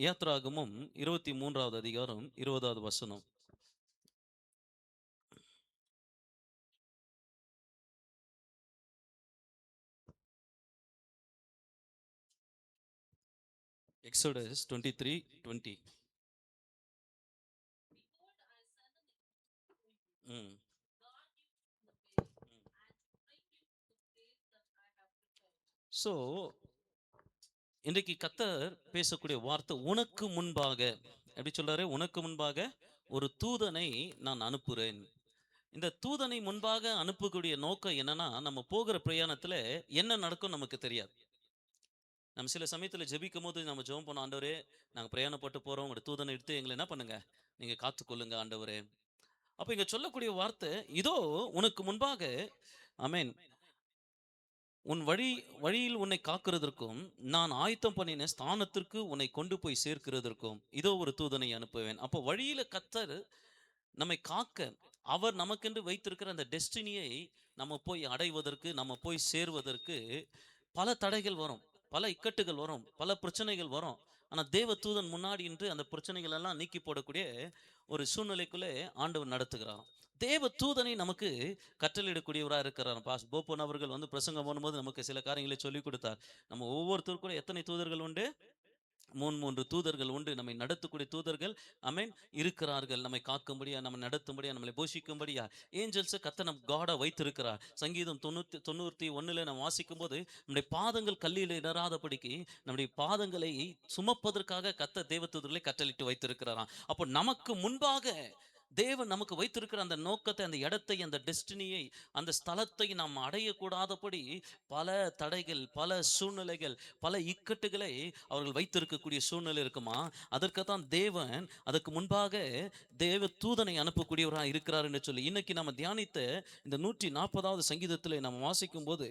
யாத்ராகமம் 23வது அதிகாரம் 20வது வசனம். எக்ஸோடஸ் 23:20. ம். ஸோ இன்றைக்கு கர்த்தர் பேசக்கூடிய வார்த்தை, உனக்கு முன்பாக எப்படி சொல்றாரு? உனக்கு முன்பாக ஒரு தூதனை நான் அனுப்புகிறேன். இந்த தூதனை முன்பாக அனுப்பக்கூடிய நோக்கம் என்னன்னா, நம்ம போகிற பிரயாணத்துல என்ன நடக்கும் நமக்கு தெரியாது. நம்ம சில சமயத்துல ஜெபிக்கும்போது நம்ம ஜெபம் பண்ணோம், ஆண்டவரே நாங்க பிரயாணப்பட்டு போறோம், உங்களுடைய தூதனை எடுத்து எங்களை என்ன பண்ணுங்க, நீங்க காத்துக்கொள்ளுங்க ஆண்டவரே. அப்ப இங்க சொல்லக்கூடிய வார்த்தை, இதோ உனக்கு முன்பாக, ஆமென், உன் வழியில் உன்னை காக்கிறதற்கும், நான் ஆயத்தம் பண்ணின ஸ்தானத்திற்கு உன்னை கொண்டு போய் சேர்க்கிறதற்கும் இதோ ஒரு தூதனை அனுப்புவேன். அப்போ வழியில கர்த்தர் நம்மை காக்க, அவர் நமக்கென்று வைத்திருக்கிற அந்த டெஸ்டினியை நம்ம போய் அடைவதற்கு, நம்ம போய் சேர்வதற்கு பல தடைகள் வரும், பல இக்கட்டுகள் வரும், பல பிரச்சனைகள் வரும். ஆனா தேவ தூதன் முன்னாடி நின்று அந்த பிரச்சனைகள் எல்லாம் நீக்கி போடக்கூடிய ஒரு சூழ்நிலைக்குள்ளே ஆண்டவர் நடத்துகிறாராம். தேவ தூதனை நமக்கு கட்டளையிடக்கூடியவரா இருக்கிறார். போப்பன் அவர்கள் வந்து பிரசங்கம் பண்ணும்போது நமக்கு சில காரியங்களை சொல்லிக் கொடுத்தார். நம்ம ஒவ்வொருத்தருக்கும் கூட எத்தனை தூதர்கள் உண்டு? 3 தூதர்கள் உண்டு. நம்மை நடத்தக்கூடிய தூதர்கள், ஆமென், இருக்கிறார்கள். நம்மை காக்கும்படியா, நம்மை நடத்தும்படியா, நம்மளை போஷிக்கும்படியா ஏஞ்சல்ஸ கர்த்தர் நம் காடா வைத்திருக்கிறார். சங்கீதம் 91 நாம் வாசிக்கும்போது, நம்முடைய பாதங்கள் கல்லில் இடராதபடிக்கு நம்முடைய பாதங்களை சுமப்பதற்காக கர்த்தர் தேவதூதர்களை கட்டளையிட்டு வைத்திருக்கிறாராம். அப்போ நமக்கு முன்பாக தேவன் நமக்கு வைத்திருக்கிற அந்த நோக்கத்தை, அந்த இடத்தை, அந்த டெஸ்டினியை, அந்த ஸ்தலத்தை நாம் அடையக்கூடாதபடி பல தடைகள், பல சூழ்நிலைகள், பல இக்கட்டுகளை அவர்கள் வைத்திருக்கக்கூடிய சூழ்நிலை இருக்குமா. அதற்குத்தான் தேவன் அதற்கு முன்பாக தேவ தூதனை அனுப்பக்கூடியவராக இருக்கிறார் என்று சொல்லி இன்னைக்கு நம்ம தியானித்த இந்த 140வது சங்கீதத்தில் நம்ம வாசிக்கும் போது,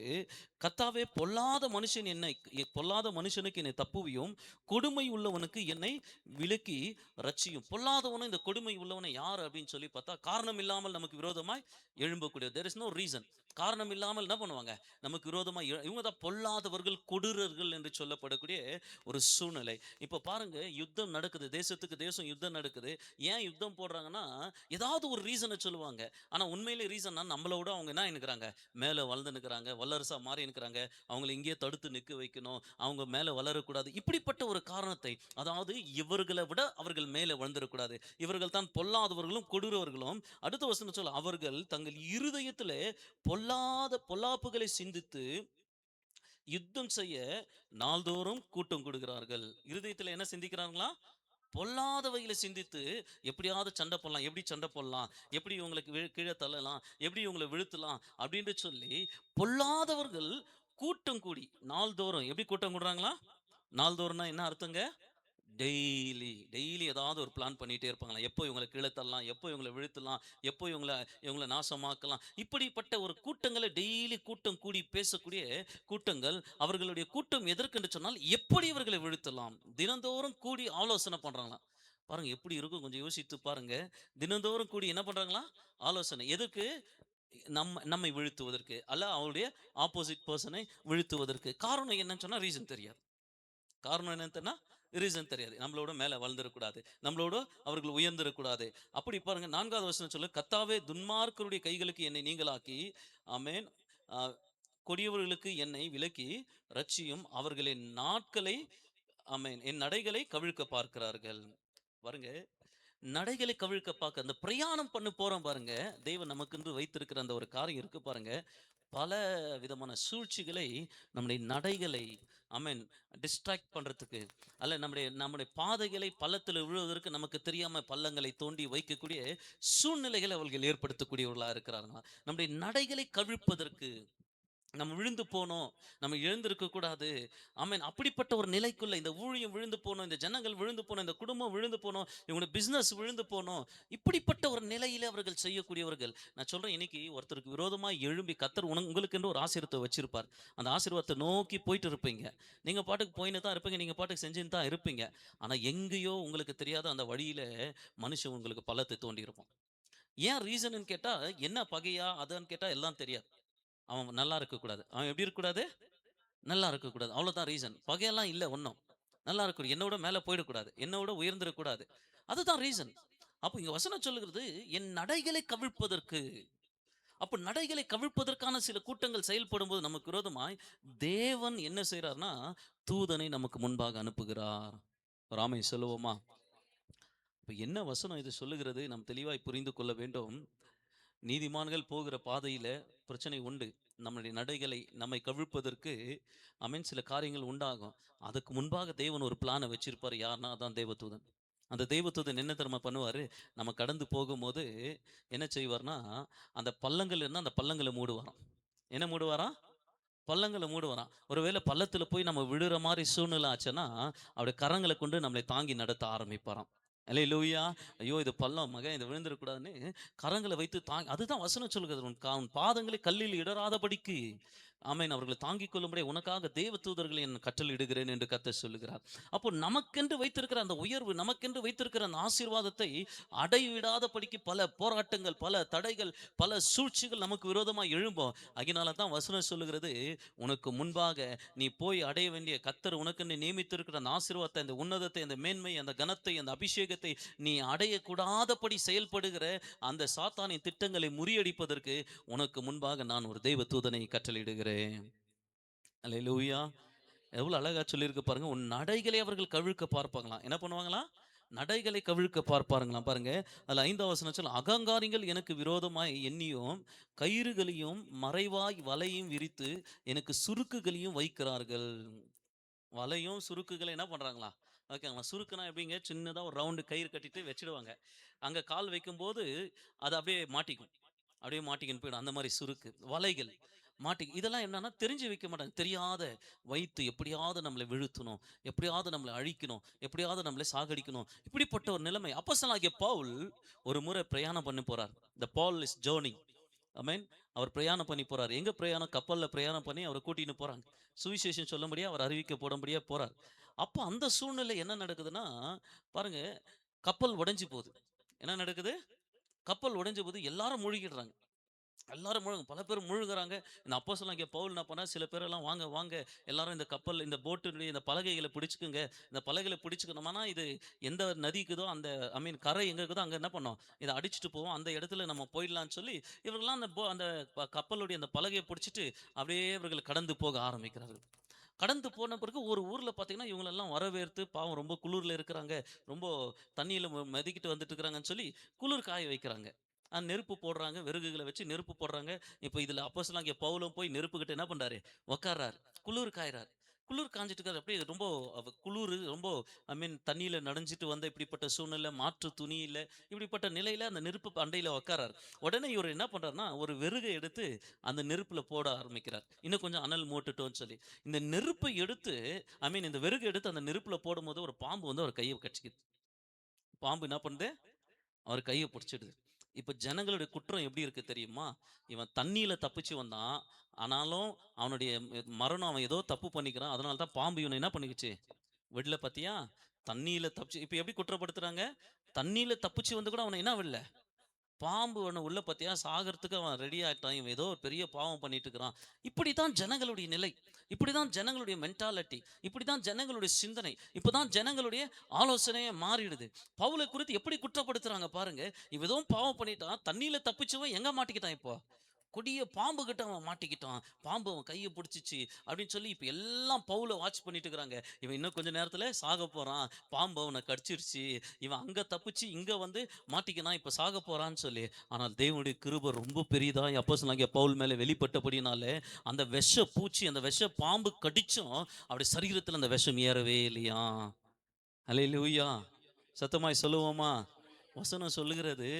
கர்த்தாவே பொல்லாத மனுஷன் என்னை, பொல்லாத மனுஷனுக்கு என்னை தப்புவியும், கொடுமை உள்ளவனுக்கு என்னை விலக்கி ரட்சியும். பொல்லாதவனும் இந்த கொடுமை உள்ளவனை யார் அப்படின்னு சொல்லி பார்த்தா, காரணம் இல்லாமல் நமக்கு விரோதமாய் எழும்பக்கூடிய, there is no reason, காரணம் இல்லாமல் என்ன பண்ணுவாங்க, நமக்கு விரோதமாய் இவங்க தான் பொல்லாதவர்கள், கொடூரர்கள் என்று சொல்லப்படக்கூடிய ஒரு சூழ்நிலை. இப்போ பாருங்க, யுத்தம் நடக்குது, தேசத்துக்கு தேசம் யுத்தம் நடக்குது. ஏன் யுத்தம் போடுறாங்கன்னா, ஏதாவது ஒரு ரீசனை சொல்லுவாங்க. ஆனா உண்மையிலே ரீசன்னா, நம்மளோட அவங்க என்ன நினைக்கிறாங்க, மேலே வளர்ந்து நிற்கிறாங்க, வல்லரசா மாறி நிற்கிறாங்க, அவங்களை இங்கேயே தடுத்து நிற்க வைக்கணும், அவங்க மேலே வளரக்கூடாது, இப்படிப்பட்ட ஒரு காரணத்தை, அதாவது இவர்களை விட அவர்கள் மேலே வளர்ந்துடக்கூடாது, இவர்கள் தான் பொல்லாதவர்களும் கொடூரவர்களும். அடுத்த வசனம் சொல்ல, அவர்கள் தங்கள் இருதயத்திலே பொல்லாப்புகளை சிந்தித்து யுத்தம் செய்ய நாள்தோறும் கூட்டம் கொடுக்கிறார்கள். இருதயத்தில் என்ன சிந்திக்கிறாங்களா? பொல்லாதவைகளை சிந்தித்து எப்படியாவது சண்டை போடலாம், எப்படி சண்டை போடலாம், எப்படி இவங்களுக்கு கீழே தள்ளலாம், எப்படி இவங்களை வீழ்த்தலாம் அப்படின்னு சொல்லி பொல்லாதவர்கள் கூட்டம் கூடி நாள்தோறும், எப்படி கூட்டம் கூடுறாங்களா? நாள்தோறும்னா என்ன அர்த்தங்க? டெய்லி டெய்லி ஏதாவது ஒரு பிளான் பண்ணிகிட்டே இருப்பாங்களாம். எப்போ இவங்களை கீழே தள்ளலாம், எப்போ இவங்களை வீழ்த்தலாம், எப்போ இவங்களை நாசமாக்கலாம், இப்படிப்பட்ட ஒரு கூட்டங்களை டெய்லி கூட்டம் கூடி பேசக்கூடிய கூட்டங்கள். அவர்களுடைய கூட்டம் எதற்கென்று சொன்னால், எப்படி இவர்களை வீழ்த்தலாம், தினந்தோறும் கூடி ஆலோசனை பண்ணுறாங்களாம். பாருங்க எப்படி இருக்கும், கொஞ்சம் யோசித்து பாருங்க. தினந்தோறும் கூடி என்ன பண்ணுறாங்களா? ஆலோசனை. எதற்கு? நம்மை வீழ்த்துவதற்கு, அல்ல அவருடைய ஆப்போசிட் பர்சனை வீழ்த்துவதற்கு. காரணம் என்னன்னு சொன்னால் ரீசன் தெரியாது. காரணம் என்னன்னா ரீசன் தெரியாது. நம்மளோட மேலே வளர்ந்துடக்கூடாது, நம்மளோட அவர்கள் உயர்ந்துடக்கூடாது. அப்படி பாருங்க, 4வது வசனம் சொல்லு, கத்தாவே துன்மார்க்கருடைய கைகளுக்கு என்னை நீங்களாக்கி, ஆமென், கொடியவர்களுக்கு என்னை விலக்கி ரட்சியும், அவர்களின் நாட்களை, ஆமென், என் நடைகளை கவிழ்க்க பார்க்கிறார்கள். பாருங்க, நடைகளை கவிழ்க்க பார்க்க, அந்த பிரயாணம் பண்ண போறோம் பாருங்க, தேவன் நமக்கு வைத்திருக்கிற அந்த ஒரு காரியம் இருக்கு பாருங்க. பல விதமான சூழ்ச்சிகளை, நம்முடைய நடைகளை, ஆமென், டிஸ்ட்ராக்ட் பண்றதுக்கு, அல்ல நம்முடைய நம்முடைய பாதைகளை பள்ளத்தில் விழுவதற்கு நமக்கு தெரியாம பள்ளங்களை தோண்டி வைக்கக்கூடிய சூழ்நிலைகளை அவர்கள் ஏற்படுத்தக்கூடியவர்களா இருக்கிறார்களா. நம்முடைய நடைகளை கவிழ்ப்பதற்கு, நம்ம விழுந்து போனோம், நம்ம எழுந்திருக்க கூடாது, ஆமென், அப்படிப்பட்ட ஒரு நிலைக்குள்ள இந்த ஊழியம் விழுந்து போனோம், இந்த ஜனங்கள் விழுந்து போனோம், இந்த குடும்பம் விழுந்து போனோம், இவங்க பிசினஸ் விழுந்து போனோம், இப்படிப்பட்ட ஒரு நிலையில அவர்கள் செய்யக்கூடியவர்கள். நான் சொல்றேன், இன்னைக்கு ஒருத்தருக்கு விரோதமா எழும்பி கத்தர் உங்களுக்கு என்று ஒரு ஆசீர்வாதத்தை வச்சிருப்பார். அந்த ஆசீர்வாதத்தை நோக்கி போயிட்டு இருப்பீங்க. நீங்க பாட்டுக்கு போயின்னு தான் இருப்பீங்க, நீங்க பாட்டுக்கு செஞ்சுன்னு தான் இருப்பீங்க. ஆனா எங்கேயோ உங்களுக்கு தெரியாத அந்த வழியில மனுஷன் உங்களுக்கு பள்ளத்தை தோண்டி இருப்பான். ஏன் ரீசன் கேட்டா, என்ன பகையா அதான்னு கேட்டா எல்லாம் தெரியாது. அவன் நல்லா இருக்கக்கூடாது, அவன் எப்படி இருக்கக்கூடாது, நல்லா இருக்கக்கூடாது, அவ்வளோதான் ரீசன். பகையெல்லாம் இல்லை ஒன்றும். நல்லா இருக்கணும். என்னை விட மேல போயிடக்கூடாது. என்னை விட உயர்ந்திடக்கூடாது. அதுதான் ரீசன். அப்ப இங்க வசனம் சொல்லுகிறது, என் நடைகளை கவிழ்ப்பதற்கு. அப்ப நடைகளை கவிழ்ப்பதற்கான சில கூட்டங்கள் செயல்படும்போது நமக்கு விரோதமாய் தேவன் என்ன செய்றார்னா, தூதனை நமக்கு முன்பாக அனுப்புகிறார். ஒரு ஆமென் சொல்லுவோமா? இப்ப என்ன வசனம் இது சொல்லுகிறது நாம் தெளிவாய் புரிந்து கொள்ள வேண்டும். நீதிமான்கள் போகிற பாதையில பிரச்சனை உண்டு. நம்முடைய நடைகளை நம்மை கவிழ்ப்பதற்கு சில காரியங்கள் உண்டாகும். அதுக்கு முன்பாக தேவன் ஒரு பிளான வச்சிருப்பாரு. யார்னா அதான் தேவதூதன். அந்த தேவதூதன் என்ன தெரியுமா பண்ணுவாரு? நம்ம கடந்து போகும்போது என்ன செய்வார்னா, அந்த பள்ளங்கள் இருந்தா அந்த பள்ளங்கள மூடுவாராம். என்ன மூடுவாராம்? பள்ளங்கள மூடுவாராம். ஒருவேளை பள்ளத்தில போய் நம்ம விழுற மாரி சூழ்நிலை ஆச்சுன்னா, அவருடைய கரங்கள கொண்டு நம்மளை தாங்கி நடத்த ஆரம்பிப்பாராம். அல்லேலூயா! ஐயோ! இது பள்ளம் மகன் இத விழுந்துறக்கூடாதுன்னு கரங்கள வைத்து அதுதான் வசனம் சொல்லுகிறது. உன் பாதங்களை கல்லில் இடராதபடிக்கு ஆமென். அவர்களை தாங்கிக் கொள்ளும்படி உனக்காக தேவதூதர்களை என் கட்டளையிடுகிறேன் என்று கர்த்தர் சொல்லுகிறார். அப்போ நமக்கென்று வைத்திருக்கிற அந்த உயர்வு, நமக்கென்று வைத்திருக்கிற அந்த ஆசீர்வாதத்தை அடைவிடாதபடிக்கு பல போராட்டங்கள், பல தடைகள், பல சூழ்ச்சிகள் நமக்கு விரோதமாய் எழும்பும். ஆகையினால தான் வசனம் சொல்லுகிறது, உனக்கு முன்பாக நீ போய் அடைய வேண்டிய கர்த்தர் உனக்கென்று நியமித்திருக்கிற அந்த ஆசீர்வாதத்தை, அந்த உன்னதத்தை, அந்த மேன்மை, அந்த கனத்தை, அந்த அபிஷேகத்தை நீ அடையக்கூடாதபடி செயல்படுகிற அந்த சாத்தானின் திட்டங்களை முறியடிப்பதற்கு உனக்கு முன்பாக நான் ஒரு தேவ தூதனை கட்டளையிடுகிறேன். அல்லேலூயா! எவ்வளவு அழகா சொல்லியிருக்கு பாருங்க. உன் நடைகளை அவர்கள் கவிழ்க்க பார்ப்பாங்களாம். என்ன பண்ணுவாங்களாம்? நடைகளை கவிழ்க்க பார்ப்பாருங்களாம் பாருங்க. அதுல 5ஆம் வசனம் சொல்ல, அகங்காரிகள் எனக்கு விரோதமாய் எண்ணியும், கயிறுகளையும் மறைவாய் வலையும் விரித்து, எனக்கு சுருக்குகளையும் வைக்கிறார்கள். வலையும், சுருக்குகள என்ன பண்றாங்களாம்? வைக்காங்களாம். சுருக்குனா எப்படிங்க? சின்னதா ஒரு ரவுண்டு கயிறு கட்டிட்டு வச்சுடுவாங்க. அங்க கால் வைக்கும்போது, அது அப்படியே மாட்டிக்கும். அப்படியே மாட்டிக்கின்னு போயிடும். அந்த மாரி சுருக்கு. வலைகள் இதெல்லாம் என்னன்னா தெரிஞ்சு வைக்க மாட்டாங்க. தெரியாத வைத்து எப்படியாவது நம்மள வீழ்த்தணும், எப்படியாவது நம்மள அழிக்கணும், எப்படியாவது நம்மள சாகடிக்கணும். இப்படிப்பட்ட ஒரு நிலைமை. அப்போஸ்தலனாகிய பவுல் ஒரு முறை பிரயாணம் பண்ண போறார். த பால் இஸ் ஜர்னிங். ஆமென். அவர் பிரயாணம் பண்ணி போறார். எங்க பிரயாணம்? கப்பல்ல பிரயாணம் பண்ணி அவர கூட்டின்னு போறாங்க. சுவிசேஷம் சொல்லும்படியா, அவர் அறிவிக்கப்படும்படியா போறார். அப்ப அந்த சூழ்நிலை என்ன நடக்குதுன்னா, பாருங்க கப்பல் உடைஞ்சு போகுது. என்ன நடக்குது? கப்பல் உடைஞ்ச போது எல்லாரும் முழுகிடுறாங்க. எல்லாரும் பல பேர் முழுகுறாங்க. இந்த அப்போஸ்தலனாகிய பவுல் என்ன பண்ணார், சில பேரெல்லாம் வாங்க, வாங்க எல்லாரும் இந்த கப்பல் இந்த போட்டுடைய இந்த பலகைகள பிடிச்சுக்குங்க. இந்த பலகைகள பிடிச்சுக்கணுமானா, இது எந்த நதி இருக்குதோ அந்த கரை எங்க இருக்குதோ அங்க என்ன பண்ணோம், இத அடிச்சுட்டு போவோம். அந்த இடத்துல நம்ம போயிடலாம்ன்னு சொல்லி, இவர்கள்லாம் அந்த கப்பலுடைய அந்த பலகைய பிடிச்சுட்டு அப்படியே இவர்கள் கடந்து போக ஆரம்பிக்கிறார்கள். கடந்து போன பிறகு ஒரு ஊர்ல பார்த்தீங்கன்னா, இவங்களெல்லாம் வரவேற்று, பாவம் ரொம்ப குளிர்ல இருக்கிறாங்க. ரொம்ப தண்ணீல மிதக்கிட்டு வந்துட்டு இருக்கிறாங்கன்னு சொல்லி, குளிர் காய வைக்கிறாங்க. நெருப்பு போடுறாங்க. விறகுகள வச்சு நெருப்பு போடுறாங்க. இப்ப இதுல அப்போஸ்தலனாகிய பவுலும் போய் நெருப்புகிட்ட என்ன பண்றாரு? உட்கார்றாரு. குளிர் காய்றாரு. குளிர் காய்ஞ்சிட்டு இருக்காரு. அப்படியே ரொம்ப குளுரு ரொம்ப தண்ணீல நனைஞ்சிட்டு வந்த இப்படிப்பட்ட சூழ்நிலை, மாற்று துணி இல்ல. இப்படிப்பட்ட நிலையில அந்த நெருப்பு அண்டையில உட்கார்றாரு. உடனே இவரு என்ன பண்றாருன்னா, ஒரு விறக எடுத்து அந்த நெருப்புல போட ஆரம்பிக்கிறார். இன்னும் கொஞ்சம் அனல் மூட்டட்டும்னு சொல்லி. இந்த நெருப்பை எடுத்து இந்த விறகு எடுத்து அந்த நெருப்புல போடும்போது ஒரு பாம்பு வந்து அவர் கைய கடிச்சுக்குது. பாம்பு என்ன பண்ணுது? அவர் கைய புடிச்சிடுது. இப்ப ஜனங்களுடைய குற்றம் எப்படி இருக்கு தெரியுமா? இவன் தண்ணீல தப்பிச்சு வந்தான். ஆனாலும் அவனுடைய மரணம் அவன் ஏதோ தப்பு பண்ணிக்கிறான். அதனால தான் பாம்பு இவன என்ன பண்ணிக்கிச்சு? விடல பாத்தியா? தண்ணீல தப்பிச்சு இப்ப எப்படி குற்றப்படுத்துறாங்க? தண்ணீல தப்பிச்சு வந்து கூட அவன என்ன விடல? பாம்பு ஒண்ணு உள்ள பாத்தியா சாகறதுக்கு அவன் ரெடி ஆயிட்டான். இவன் ஏதோ ஒரு பெரிய பாவம் பண்ணிட்டு இருக்கிறான். இப்படித்தான் ஜனங்களுடைய நிலை. இப்படிதான் ஜனங்களுடைய மென்டாலிட்டி. இப்படிதான் ஜனங்களுடைய சிந்தனை. இப்பதான் ஜனங்களுடைய ஆலோசனையே மாறிடுது. பவுலை குறித்து எப்படி குற்றப்படுத்துறாங்க பாருங்க. இவன் ஏதோ பாவம் பண்ணிட்டான். தண்ணீல தப்பிச்சவன் எங்க மாட்டிக்கிட்டான் இப்போ? கொடிய பாம்பு கிட்ட அவன் மாட்டிக்கிட்டான். பாம்பு அவன் கைய புடிச்சுச்சு அப்படின்னு சொல்லி இப்ப எல்லாம் பவுல வாட்ச் பண்ணிட்டு இருக்கிறாங்க. இவன் இன்னும் கொஞ்ச நேரத்துல சாக போறான். பாம்பு அவன கடிச்சிருச்சு. இவன் அங்க தப்பிச்சு இங்க வந்து மாட்டிக்கினான். இப்ப சாக போறான்னு சொல்லி. ஆனால் தேவனுடைய கிருபை ரொம்ப பெரிதா அப்போஸ்தலனாகிய பவுல் மேல வெளிப்பட்டபடினால, அந்த விஷ பூச்சி, அந்த விஷ பாம்பு கடிச்சும் அவருடைய சரீரத்துல அந்த விஷம் ஏறவே இல்லையாம். அல்லேலூயா! சத்தமாய் சொல்லுவோமா? வசனம் சொல்லுகிறது,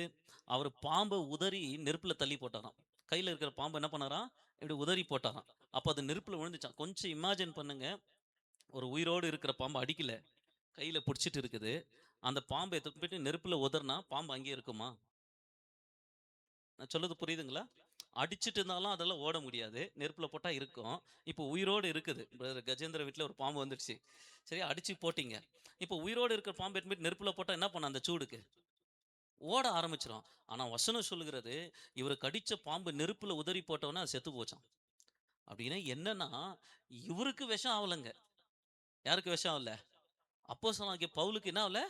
அவரு பாம்ப உதறி நெருப்புல தள்ளி போட்டாராம். கையில இருக்கிற பாம்ப என்ன பண்ணாராம்? இப்படி உதறி போட்டாராம். அப்ப அது நெருப்புல விழுந்துச்சாம். கொஞ்சம் இமேஜின் பண்ணுங்க. ஒரு உயிரோடு இருக்கிற பாம்ப அடிக்கல. கையில புடிச்சிட்டு இருக்குது. அந்த பாம்ப எடுத்துட்டு போயிட்டு நெருப்புல உதறுனா, பாம்பு அங்கேயே இருக்குமா? நான் சொல்றது புரியுதுங்களா? அடிச்சுட்டு இருந்தாலும் அதெல்லாம் ஓட முடியாது. நெருப்புல போட்டா இருக்கும். இப்போ உயிரோடு இருக்குது. பிரதர் கஜேந்திர வீட்ல ஒரு பாம்பு வந்துடுச்சு. சரியா? அடிச்சு போட்டீங்க. இப்போ உயிரோடு இருக்கிற பாம்பு எடுத்துட்டு போய் நெருப்புல போட்டா என்ன பண்ணும் அந்த சூடுக்கு? ஓட ஆரம்பிச்சுரும். ஆனா வசனம் சொல்லுகிறது, இவர கடிச்ச பாம்பு நெருப்புல உதறி போட்டவுடனே அது செத்து போச்சாம். அப்படின்னா என்னன்னா, இவருக்கு விஷம் ஆவலங்க. யாருக்கு விஷம் ஆவல? அப்போஸ்தலனாகிய பவுலுக்கு என்ன ஆகல?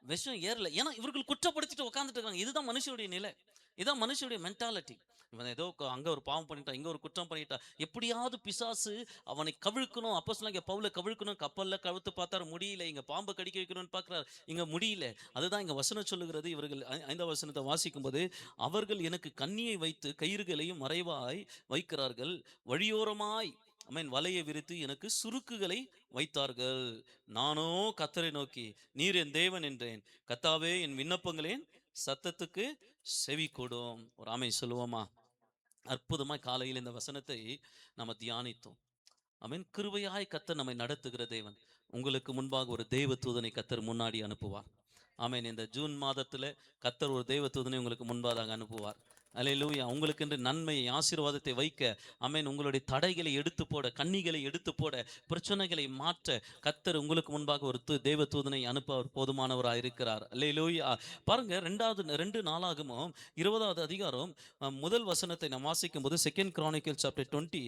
விஷம் ஏறல. ஏன்னா இவர்கள் குற்றப்படுத்திட்டு உட்கார்ந்துட்டு இருக்காங்க. இதுதான் மனுஷனுடைய நிலை. இதான் மனுஷனுடைய மென்டாலிட்டி. இவன் ஏதோ அங்க ஒரு பாவம் பண்ணிட்டான், இங்க ஒரு குற்றம் பண்ணிட்டான். எப்படியாவது பிசாசு அவனை கவிழ்க்கணும். அப்போஸ்தலனாகிய பவுல கவிழ்க்கணும். கப்பல்ல கவிழ்த்து பார்த்தாரு, முடியல. இங்க பாம்பை கடிக்க வைக்கணும்னு பார்க்கிறார், இங்க முடியல. அதுதான் இங்க வசனம் சொல்லுகிறது. இவர்கள் 5ஆம் வசனத்தை வாசிக்கும்போது, அவர்கள் எனக்கு கண்ணியை வைத்து கயிறுகளையும் மறைவாய் வைக்கிறார்கள். வழியோரமாய் வலையை விரித்து எனக்கு சுருக்குகளை வைத்தார்கள். நானோ கர்த்தரை நோக்கி, நீர் என் தேவன் என்றேன். கர்த்தாவே, என் விண்ணப்பங்களின் சத்தத்துக்கு செவி கொடும். ஒரு ஆமென் சொல்லுவோமா? அற்புதமாய் காலையில் இந்த வசனத்தை நம்ம தியானித்தோம். ஆமென். கிருபையாய் கர்த்தர் நம்மை நடத்துகிற தேவன். உங்களுக்கு முன்பாக ஒரு தேவ தூதனை கர்த்தர் முன்னாடி அனுப்புவார். ஆமென். இந்த ஜூன் மாதத்தில கர்த்தர் ஒரு தேவ தூதனை உங்களுக்கு முன்பாக அனுப்புவார். அல்லேலூயா! உங்களுக்கென்று நன்மையை, ஆசீர்வாதத்தை வைக்க, ஆமென். உங்களுடைய தடைகளை எடுத்து போட, கண்ணிகளை எடுத்து போட, பிரச்சனைகளை மாற்ற கர்த்தர் உங்களுக்கு முன்பாக ஒரு தேவ தூதனை அனுப்ப அவர் போதுமானவராய் இருக்கிறார். அல்லேலூயா! பாருங்க 2 நாளாகமம் 20வது அதிகாரம் முதல் வசனத்தை நாம் வாசிக்கும்போது 2 Chronicles சாப்டர் 20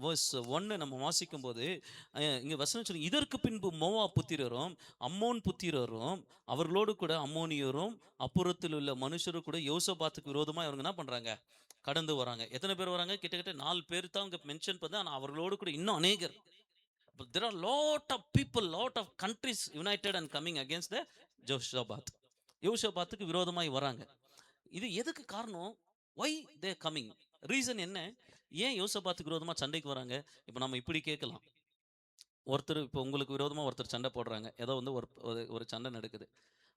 வெர்ஸ் 1 நம்ம வாசிக்கும்போது, இங்க வசனம் சொல்லு, இதற்கு பின்பு மோவாப் புத்திரரும், அம்மோன் புத்திரரும், அவர்களோடு கூட அம்மோனியரும், அப்புறத்தில் உள்ள மனுஷரும் கூட யோசபாத்துக்கு விரோதமா இவங்க என்ன பண்றாங்க? கடந்து வராங்க. எத்தனை பேர் வராங்க? கிட்டத்தட்ட 4 பேர் தான் அங்க மென்ஷன் பண்ணுது. ஆனா அவர்களோடு கூட இன்னும் அநேகர். There are lot of people, lot of countries united and coming against the ஜோஷபாத். யோசபாத்துக்கு விரோதமாய் வராங்க. இது எதுக்கு காரணம்? why they coming? ரீசன் என்ன? ஏன் யோசபாத்துக்கு விரோதமா சண்டைக்கு வராங்க? இப்ப நம்ம இப்படி கேட்கலாம். ஒருத்தர் இப்போ உங்களுக்கு விரோதமா ஒருத்தர் சண்டை போடுறாங்க. ஏதோ வந்து ஒரு ஒரு ஒரு சண்டை நடக்குது.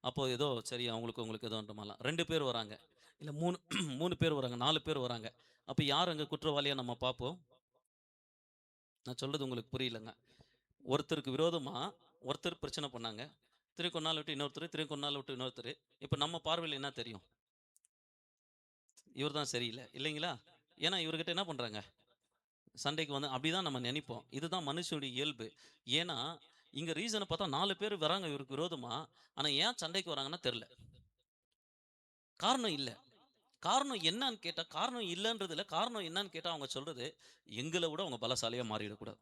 அப்போ ஏதோ சரி அவங்களுக்கு உங்களுக்கு ஏதோன்ற மாரிலாம். 2 பேர் வராங்க. இல்ல 3 3 பேர் வராங்க, 4 பேர் வராங்க. அப்ப யார் அங்க குற்றவாளியா நம்ம பார்ப்போம்? நான் சொல்றது உங்களுக்கு புரியலங்க. ஒருத்தருக்கு விரோதமா ஒருத்தர் பிரச்சனை பண்ணாங்க. திரும்பி கொஞ்ச நாள் விட்டு இன்னொருத்தர், திரும்பி கொஞ்ச நாள் விட்டு இன்னொருத்தர். இப்ப நம்ம பார்வையில என்ன தெரியும்? இவர் தான் சரியில்ல. இல்லைங்களா? ஏன்னா இவர்கிட்ட என்ன பண்றாங்க? சண்டைக்கு வந்து அப்படிதான் நம்ம நெனைப்போம். இதுதான் மனுஷனுடைய இயல்பு. ஏன்னா, இங்க ரீசன பார்த்தா 4 பேர் வராங்க இவருக்கு விரோதமா. ஆனா ஏன் சண்டைக்கு வராங்கன்னு தெரியல. காரணம் இல்ல. காரணம் என்னன்னு கேட்டா, காரணம் இல்லன்றதில்ல. காரணம் என்னன்னு கேட்டா அவங்க சொல்றது, எங்கள விட அவங்க பலசாலியா மாறிடக்கூடாது.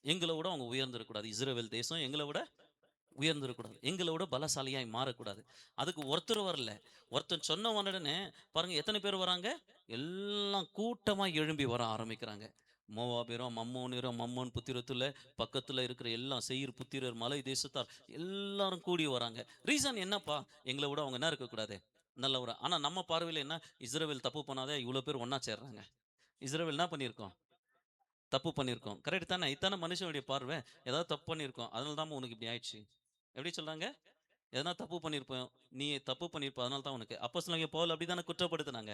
எங்கள விட அவங்க உயர்ந்திடக்கூடாது. இஸ்ரவேல் தேசம் எங்கள விட உயர்ந்திடக்கூடாது. எங்கள விட பலசாலியாய் மாறக்கூடாது. அதுக்கு ஒருத்தர் வரல. ஒருத்தன் சொன்ன உடனே பாருங்க எத்தன பேர் வராங்க? எல்லாம் கூட்டமா எழும்பி வர ஆரம்பிக்கிறாங்க. மோவாபியரும், அம்மோனியரும், அம்மோன் புத்திரத்துல பக்கத்துல இருக்கிற எல்லாம் சேயீர் புத்திரர், மலை தேசத்தார் எல்லாரும் கூடி வராங்க. ரீசன் என்னப்பா? எங்கள விட அவங்க என்ன இருக்கக்கூடாது? நல்லவரா. ஆனா நம்ம பார்வையில என்ன? இஸ்ரவேல் தப்பு பண்ணாத இவ்ளோ பேர் ஒண்ணா சேர்றாங்க. இஸ்ரவேல் என்ன பண்ணியிருக்கோம்? தப்பு பண்ணியிருக்கோம். கரெக்ட் தானே? இதானே மனுஷனுடைய பார்வை. ஏதாவது தப்பு பண்ணியிருக்கோம். அதனால தாம்மா உனக்கு இப்படி ஆயிடுச்சு. எப்படி சொல்றாங்க? எதனா தப்பு பண்ணியிருப்போம். நீ தப்பு பண்ணியிருப்ப. அதனால தான் உனக்கு. அப்போஸ்தலனாகிய பவுல் அப்படித்தானே குற்றப்படுத்துனாங்க.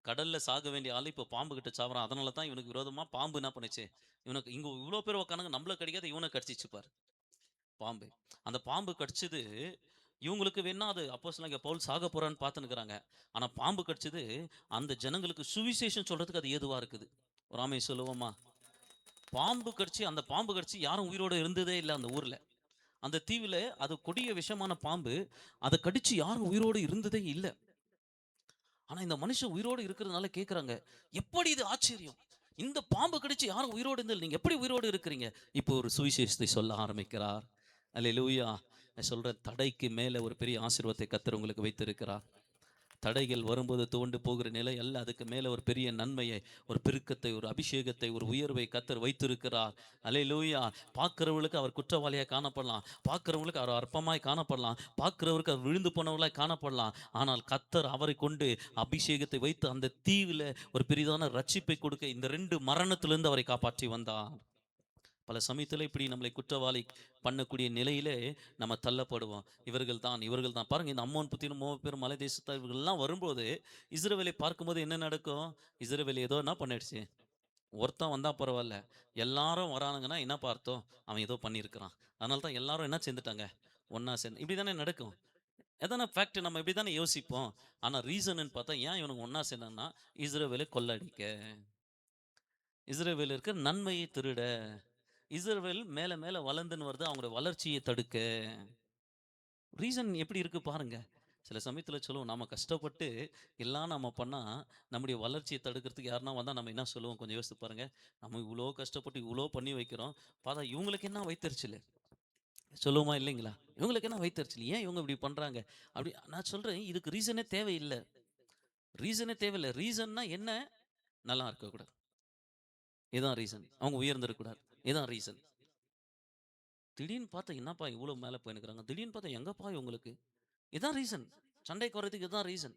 கடல்ல சாக வேண்டிய ஆளு இப்போ பாம்பு கிட்ட சாவுறான். அதனால தான் இவனுக்கு விரோதமா பாம்பு என்ன பண்ணுச்சு? இவனுக்கு இங்க இவ்ளோ பேர் உட்கார்ந்தாங்க. நம்மள கடிக்காத இவன கடிச்சிச்சு பாரு பாம்பு. அந்த பாம்பு கடிச்சது இவங்களுக்கு வேணா அது அப்போஸ்தலனாகிய பவுல் சாக போறான்னு பார்த்துன்னுருக்காங்க. ஆனா பாம்பு கடிச்சது அந்த ஜனங்களுக்கு சுவிசேஷம் சொல்றதுக்கு அது ஏதுவா இருக்குது. ஒரு ஆமென் சொல்லுவோமா? பாம்பு கடிச்சு அந்த பாம்பு கடிச்சு யாரும் உயிரோட இருந்ததே இல்ல அந்த ஊர்ல. அந்த தீவுல அது கொடிய விஷமான பாம்பு. அத கடிச்சு யாரும் உயிரோடு இருந்ததே இல்ல. ஆனா இந்த மனுஷன் உயிரோடு இருக்கிறதுனால கேட்குறாங்க. எப்படி இது ஆச்சரியம்! இந்த பாம்பு கடிச்சு யாரும் உயிரோடு இருந்ததில்ல. நீங்க எப்படி உயிரோடு இருக்கிறீங்க? இப்போ ஒரு சுவிசேஷத்தை சொல்ல ஆரம்பிக்கிறார். அல்லேலூயா! நான் சொல்றேன் தடைக்கு மேல ஒரு பெரிய ஆசீர்வாதத்தை கர்த்தர் உங்களுக்கு வைத்திருக்கிறார். தடைகள் வரும்போது துவண்டு போகிற நிலை அல்ல. அதுக்கு மேல ஒரு பெரிய நன்மையை, ஒரு பெருக்கத்தை, ஒரு அபிஷேகத்தை, ஒரு உயர்வை கர்த்தர் வைத்திருக்கிறார். அல்லேலூயா! பார்க்கிறவர்களுக்கு அவர் குற்றவாளியா காணப்படலாம். பார்க்கிறவங்களுக்கு அவர் அற்பமாய் காணப்படலாம். பார்க்கிறவருக்கு அவர் விழுந்து போனவர்களாய் காணப்படலாம். ஆனால் கர்த்தர் அவரை கொண்டு அபிஷேகத்தை வைத்து அந்த தீவில ஒரு பெரிதான ரட்சிப்பை கொடுக்க இந்த 2 மரணத்திலிருந்து அவரை காப்பாற்றி வந்தார். பல சமயத்துல இப்படி நம்மளை குற்றவாளி பண்ணக்கூடிய நிலையிலே நம்ம தள்ளப்படுவோம். இவர்கள் தான் பாருங்க இந்த அம்மோன் புத்திரும் மோவாபியரும் மலை தேசத்தார் இவர்கள்லாம் வரும்போது இஸ்ரவேலை பார்க்கும்போது என்ன நடக்கும்? இஸ்ரவேல் ஏதோ என்ன பண்ணிடுச்சு? ஒருத்தன் வந்தா பரவாயில்ல. எல்லாரும் வரானுங்கன்னா என்ன பார்த்தோம்? அவன் ஏதோ பண்ணியிருக்கிறான். அதனால தான் எல்லாரும் என்ன சேர்ந்துட்டாங்க? ஒண்ணா சேர்ந்து இப்படி தானே நடக்கும். எதனா ஃபேக்ட் நம்ம இப்படி தானே யோசிப்போம். ஆனா ரீசன்னு பார்த்தா ஏன் இவனுங்க ஒண்ணா சேர்ந்தாங்கன்னா, இஸ்ரவேலை கொள்ளடிக்க, இஸ்ரவேலிற்கு நன்மையை திருட, இஸ்ரவேல் மேல மேல வளர்ந்துன்னு வருது. அவங்களோட வளர்ச்சியை தடுக்க. ரீசன் எப்படி இருக்கு பாருங்க. சில சமயத்துல சொல்லுவோம், நாம கஷ்டப்பட்டு எல்லாம் நம்ம பண்ணா, நம்முடைய வளர்ச்சியை தடுக்கிறதுக்கு யாருன்னா வந்தா நம்ம என்ன சொல்லுவோம்? கொஞ்சம் யோசித்து பாருங்க. நம்ம இவ்ளோ கஷ்டப்பட்டு இவ்ளோ பண்ணி வைக்கிறோம். பார்த்தா இவங்களுக்கு என்ன வயித்தெரிச்சலு? சொல்லுவோமா இல்லைங்களா? இவங்களுக்கு என்ன வயித்தெரிச்சல்? ஏன் இவங்க இப்படி பண்றாங்க? அப்படி நான் சொல்றேன், இதுக்கு ரீசனே தேவையில்ல. ரீசனே தேவையில்ல. ரீசன்னா என்ன? நல்லா இருக்கக்கூடாது. இதான் ரீசன். அவங்க உயர்ந்திருக்கக்கூடாது. இதான் ரீசன். திடீர்னு பார்த்தா என்னப்பா இவ்வளோ மேல போயிருக்கிறாங்க. திடீர்னு பார்த்தா எங்கப்பா இவங்களுக்கு? இதான் ரீசன். சண்டைக்கு வர்றதுக்கு இதான் ரீசன்.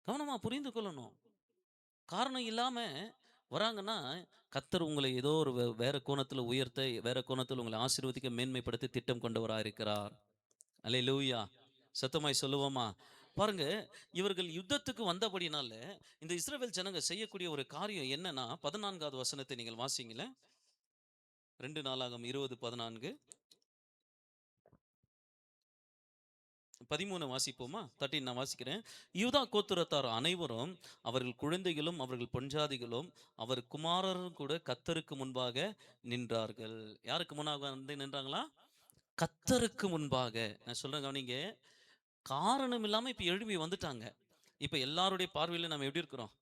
கவனமா புரிந்து கொள்ளணும். காரணம் இல்லாம வராங்கன்னா, கர்த்தர் உங்களை ஏதோ ஒரு வேற கோணத்தில உயர்த்த, வேற கோணத்தில உங்களை ஆசீர்வதிக்க, மேன்மைப்படுத்த திட்டம் கொண்டவரா இருக்கிறார். அல்லேலூயா! சத்தமாய் சொல்லுவோமா? பாருங்க, இவர்கள் யுத்தத்துக்கு வந்தபடினால, இந்த இஸ்ரவேல் ஜனங்க செய்யக்கூடிய ஒரு காரியம் என்னன்னா, 14வது வசனத்தை நீங்கள் வாசிங்களேன். 2 நாளாகமம் 20:14. 13 வாசிப்போமா? 13 நான் வாசிக்கிறேன். யூதா கோத்திரத்தார் அனைவரும், அவர்கள் குழந்தைகளும், அவர்கள் பெண்ஜாதிகளும், அவர் குமாரரும் கூட கர்த்தருக்கு முன்பாக நின்றார்கள். யாருக்கு முன்னாக வந்து நின்றாங்களா? கர்த்தருக்கு முன்பாக. நான் சொல்றேன் கவனிங்க. காரணம் இல்லாம இப்ப எழும்பி வந்துட்டாங்க. இப்ப எல்லாருடைய பார்வையில நம்ம எப்படி இருக்கிறோம்?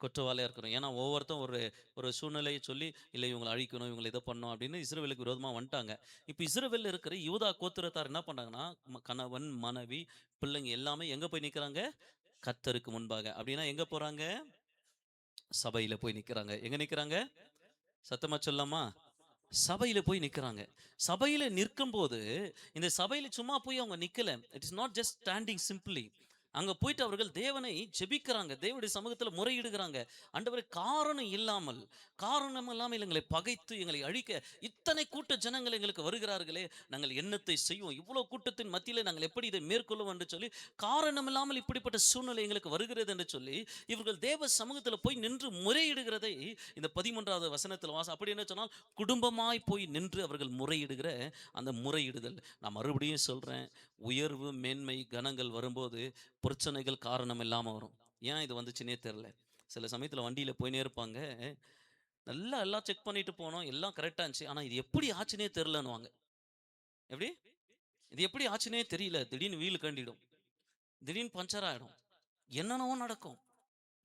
குற்றவாளியா இருக்கிறோம். ஏன்னா ஒவ்வொருத்தன் ஒரு ஒரு சூழ்நிலைய சொல்லி, இல்ல இவங்கள அழிக்கணும், இவங்கள இத பண்ணணும் அப்படின்னு இஸ்ரவேலுக்கு விரோதமா வந்துட்டாங்க. இப்ப இஸ்ரவேல்ல இருக்கிற யூதா கோத்திரத்தார் என்ன பண்றாங்கன்னா, கணவன், மனைவி, பிள்ளைங்க எல்லாமே எங்க போய் நிக்கிறாங்க? கர்த்தருக்கு முன்பாக. அப்படின்னா எங்க போறாங்க? சபையில போய் நிக்கிறாங்க. எங்க நிக்கிறாங்க? சத்தமா சொல்லலாமா? சபையில போய் நிக்கிறாங்க. சபையில நிற்கும்போது, இந்த சபையில சும்மா போய் அவங்க நிக்கல. It is not just standing simply. அங்க போயிட்டு அவர்கள் தேவனை ஜெபிக்கிறாங்க. தேவனுடைய சமூகத்துல முறையிடுகிறாங்க. ஆண்டவரே, காரணம் இல்லாமல் எங்களை பகைத்து எங்களை அழிக்க இத்தனை கூட்ட ஜனங்கள் எங்களுக்கு வருகிறார்களே, நாங்கள் என்னத்தை செய்வோம்? இவ்வளவு கூட்டத்தின் மத்தியிலே நாங்கள் எப்படி இதை மேற்கொள்வோம் என்று சொல்லி, காரணம் இல்லாமல் இப்படிப்பட்ட சூழ்நிலை எங்களுக்கு வருகிறது என்று சொல்லி, இவர்கள் தேவ சமூகத்துல போய் நின்று முறையிடுகிறதை இந்த 13வது வசனத்தில் அப்படி என்ன சொன்னால், குடும்பமாய் போய் நின்று அவர்கள் முறையிடுகிற அந்த முறையிடுதல். நான் மறுபடியும் சொல்றேன், உயர்வு, மேன்மை, கனங்கள் வரும்போது பிரச்சனைகள் காரணம் இல்லாம வரும். ஏன் இது வந்துச்சுன்னே தெரியல. சில சமயத்துல வண்டியில போயின்னே இருப்பாங்க. நல்லா எல்லாம் செக் பண்ணிட்டு போனோம். எல்லாம் கரெக்ட்டா இருந்துச்சு. ஆனா இது எப்படி ஆச்சுன்னே தெரியலன்னுவாங்க. எப்படி? இது எப்படி ஆச்சுன்னே தெரியல. திடீர்னு வீல் கழண்டிடும். திடீர்னு பஞ்சர் ஆயிடும். என்னென்னவோ நடக்கும்.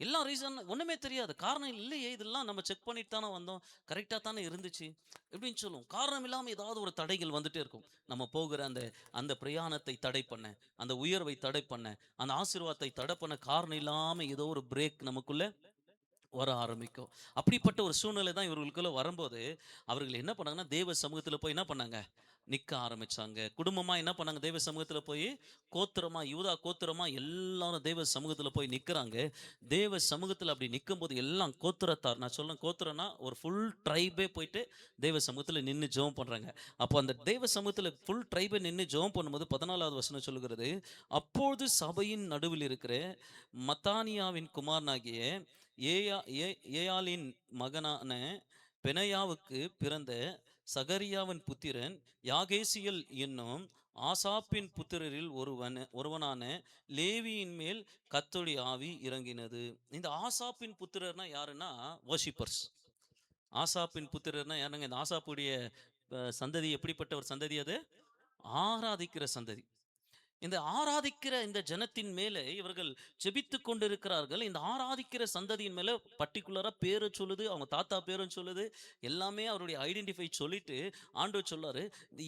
எல்லாம் ரீசன் ஒண்ணுமே தெரியாது. காரணம் இல்லையே, இதெல்லாம் நம்ம செக் பண்ணிட்டு தானே வந்தோம். கரெக்ட்டா தானே இருந்துச்சு. இப்படின்னு சொல்லுவோம். காரணம் இல்லாம ஏதாவது ஒரு தடைகள் வந்துட்டே இருக்கும். நம்ம போகிற அந்த அந்த பிரயாணத்தை தடை பண்ண, அந்த உயர்வை தடை பண்ண, அந்த ஆசீர்வாதத்தை தடை பண்ண காரணம் இல்லாம ஏதோ ஒரு பிரேக் நமக்குள்ள வர ஆரம்பிக்கும். அப்படிப்பட்ட ஒரு சூழ்நிலை தான் இவர்களுக்குள்ள வரும்போது, அவர்கள் என்ன பண்ணாங்கன்னா, தேவ சமூகத்தில போய் என்ன பண்ணாங்க? நிக்க ஆரம்பிச்சாங்க. குடும்பமா என்ன பண்ணாங்க? தேவ சமூகத்தில போய் கோத்திரமா, யூதா கோத்திரமா எல்லாரும் தேவ சமூகத்தில போய் நிக்கிறாங்க. தேவ சமூகத்தில அப்படி நிக்கும்போது எல்லாம் கோத்திரத்தார், நான் சொல்றேன் கோத்திரம்னா ஒரு ஃபுல் ட்ரைபே போயிட்டு தேவ சமூகத்தில நின்னு ஜெபம் பண்றாங்க. அப்போ அந்த தேவ சமூகத்தில ஃபுல் ட்ரைபே நின்னு ஜெபம் பண்ணும்போது 14வது வசனம் சொல்லுகிறது, அப்பொழுது சபையின் நடுவில் இருக்கிற மத்தானியாவின் குமாரனாகிய ஏயாலின் மகனான பெனாயாவுக்கு பிறந்த சகரியாவின் புத்திரன் யாகேசியல் என்னும் ஆசாப்பின் புத்திரரில் ஒருவனான லேவியின் மேல் கர்த்தருடைய ஆவி இறங்கினது. இந்த ஆசாப்பின் புத்திரர்னா யாருன்னா வொர்ஷிப்பர்ஸ். ஆசாப்பின் புத்திரர்னா யாருங்க? இந்த ஆசாப்புடைய சந்ததி எப்படிப்பட்ட ஒரு சந்ததி அது? ஆராதிக்கிற சந்ததி. இந்த ஆராதிக்கிற இந்த ஜனத்தின் மேலே இவர்கள் ஜெபித்துக் கொண்டிருக்கிறார்கள். இந்த ஆராதிக்கிற சந்ததியின் மேல பர்ட்டிகுலரா பேர சொல்லுது. அவங்க தாத்தா பேரும் சொல்லுது. எல்லாமே அவருடைய ஐடென்டிஃபை சொல்லிட்டு ஆண்டவர் சொல்றாரு. இந்த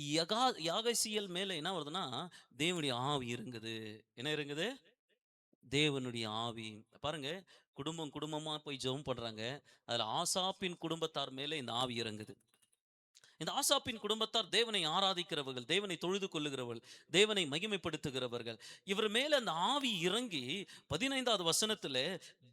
யாகசியல் மேல என்ன வருதுன்னா, தேவனுடைய ஆவி இறங்குது. என்ன இறங்குது? தேவனுடைய ஆவி. பாருங்க, குடும்பம் குடும்பமா போய் ஜெபம் பண்றாங்க. அதுல ஆசாப்பின் குடும்பத்தார் மேல இந்த ஆவி இறங்குது. இந்த ஆசாப்பின் குடும்பத்தார் தேவனை ஆராதிக்கிறவர்கள், தேவனை தொழுது கொள்ளுகிறவர்கள், தேவனை மகிமைப்படுத்துகிறவர்கள். இவர் மேல அந்த ஆவி இறங்கி 15வது வசனத்திலே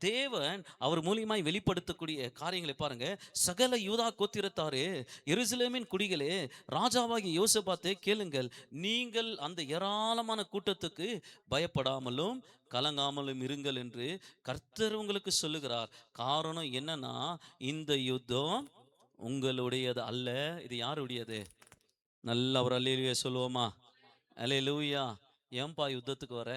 தேவன் அவர் மூலியமாய் வெளிப்படுத்தக்கூடிய காரியங்களை பாருங்க. சகல யூதா கோத்திரத்தாரே, எருசலேமின் குடிகளே, ராஜாவாகிய யோசபாத்தே கேளுங்கள். நீங்கள் அந்த ஏராளமான கூட்டத்துக்கு பயப்படாமலும் கலங்காமலும் இருங்கள் என்று கர்த்தர் உங்களுக்கு சொல்லுகிறார். காரணம் என்னன்னா, இந்த யுத்தம் உங்களுடையது அல்ல. இது யாருடையது? நல்ல ஒரு அல்லேலூயா சொல்லுவோமா? அல்லேலூயா. ஏன்பா யுத்தத்துக்கு வர?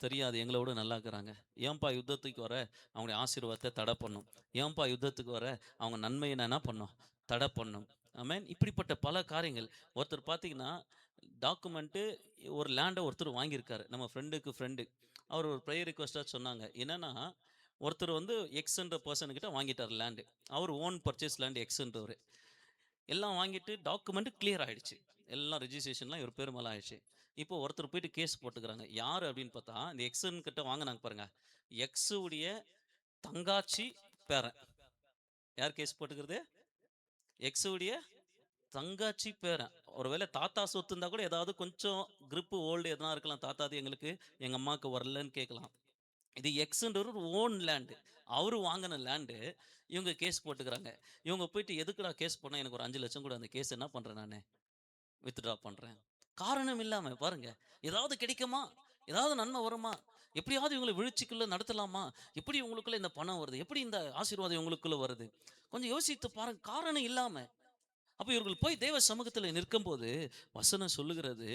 தெரியாது, எங்கள விட நல்லா இருக்கிறாங்க. ஏன்பா யுத்தத்துக்கு வர? அவங்களுடைய ஆசீர்வாதத்த தடை பண்ணும். ஏன்பா யுத்தத்துக்கு வர? அவங்க நன்மைய நான் என்ன பண்ணும்? தடை பண்ணும். ஆமென். இப்படிப்பட்ட பல காரியங்கள். ஒருத்தர் பார்த்தீங்கன்னா, டாக்குமெண்ட்டு ஒரு லேண்ட ஒருத்தர் வாங்கியிருக்காரு. நம்ம ஃப்ரெண்டுக்கு ஃப்ரெண்டு. அவர் ஒரு ப்ரேயர் ரிக்வெஸ்ட்டா சொன்னாங்க. என்னன்னா, ஒருத்தர் வந்து எக்ஸ்ன்ற பெர்சன் கிட்ட வாங்கிட்டாரு லேண்டு. அவர் ஓன் பர்ச்சேஸ் லேண்ட் எக்ஸ்ன்றவரு. எல்லாம் வாங்கிட்டு டாக்குமெண்ட் கிளியர் ஆயிடுச்சு. எல்லாம் ரெஜிஸ்ட்ரேஷன்லாம் இவர் பேர் மேல ஆயிடுச்சு. இப்போ ஒருத்தர் போயிட்டு கேஸ் போட்டுக்கிறாங்க. யாரு அப்படின்னு பார்த்தா, இந்த எக்ஸ்ன்னு கிட்ட வாங்குனாங்க பாருங்க. எக்ஸ் உடைய தங்காச்சி பேரன். யார் கேஸ் போட்டுக்கிறது? எக்ஸ் உடைய தங்காச்சி பேரன். ஒருவேளை தாத்தா சொத்து இருந்தா கூட ஏதாவது கொஞ்சம் கிரிப் ஓல்டு எதனா இருக்கலாம். தாத்தாது எங்களுக்கு எங்க அம்மாவுக்கு வரலன்னு கேட்கலாம். இது எக்ஸ்ன்ற ஒரு ஓன் லேண்டு. அவரு வாங்கின லேண்டு. இவங்க கேஸ் போட்டுக்கிறாங்க. இவங்க போயிட்டு எதுக்குடா கேஸ் போட்டா எனக்கு ஒரு 5,00,000 கொடு. அந்த கேஸ் என்ன பண்றேன் நானு? வித்ட்ரா பண்றேன். காரணம் இல்லாம பாருங்க. ஏதாவது கிடைக்குமா? ஏதாவது நன்மை வருமா? எப்படியாவது இவங்கள வீழ்ச்சிக்குள்ள நடத்தலாமா? எப்படி இவங்களுக்குள்ள இந்த பணம் வருது? எப்படி இந்த ஆசீர்வாதம் இவங்களுக்குள்ள வருது? கொஞ்சம் யோசித்து பாருங்க. காரணம் இல்லாம. அப்ப இவர்கள் போய் தேவ சமூகத்துல நிற்கும்போது, வசனம் சொல்லுகிறது,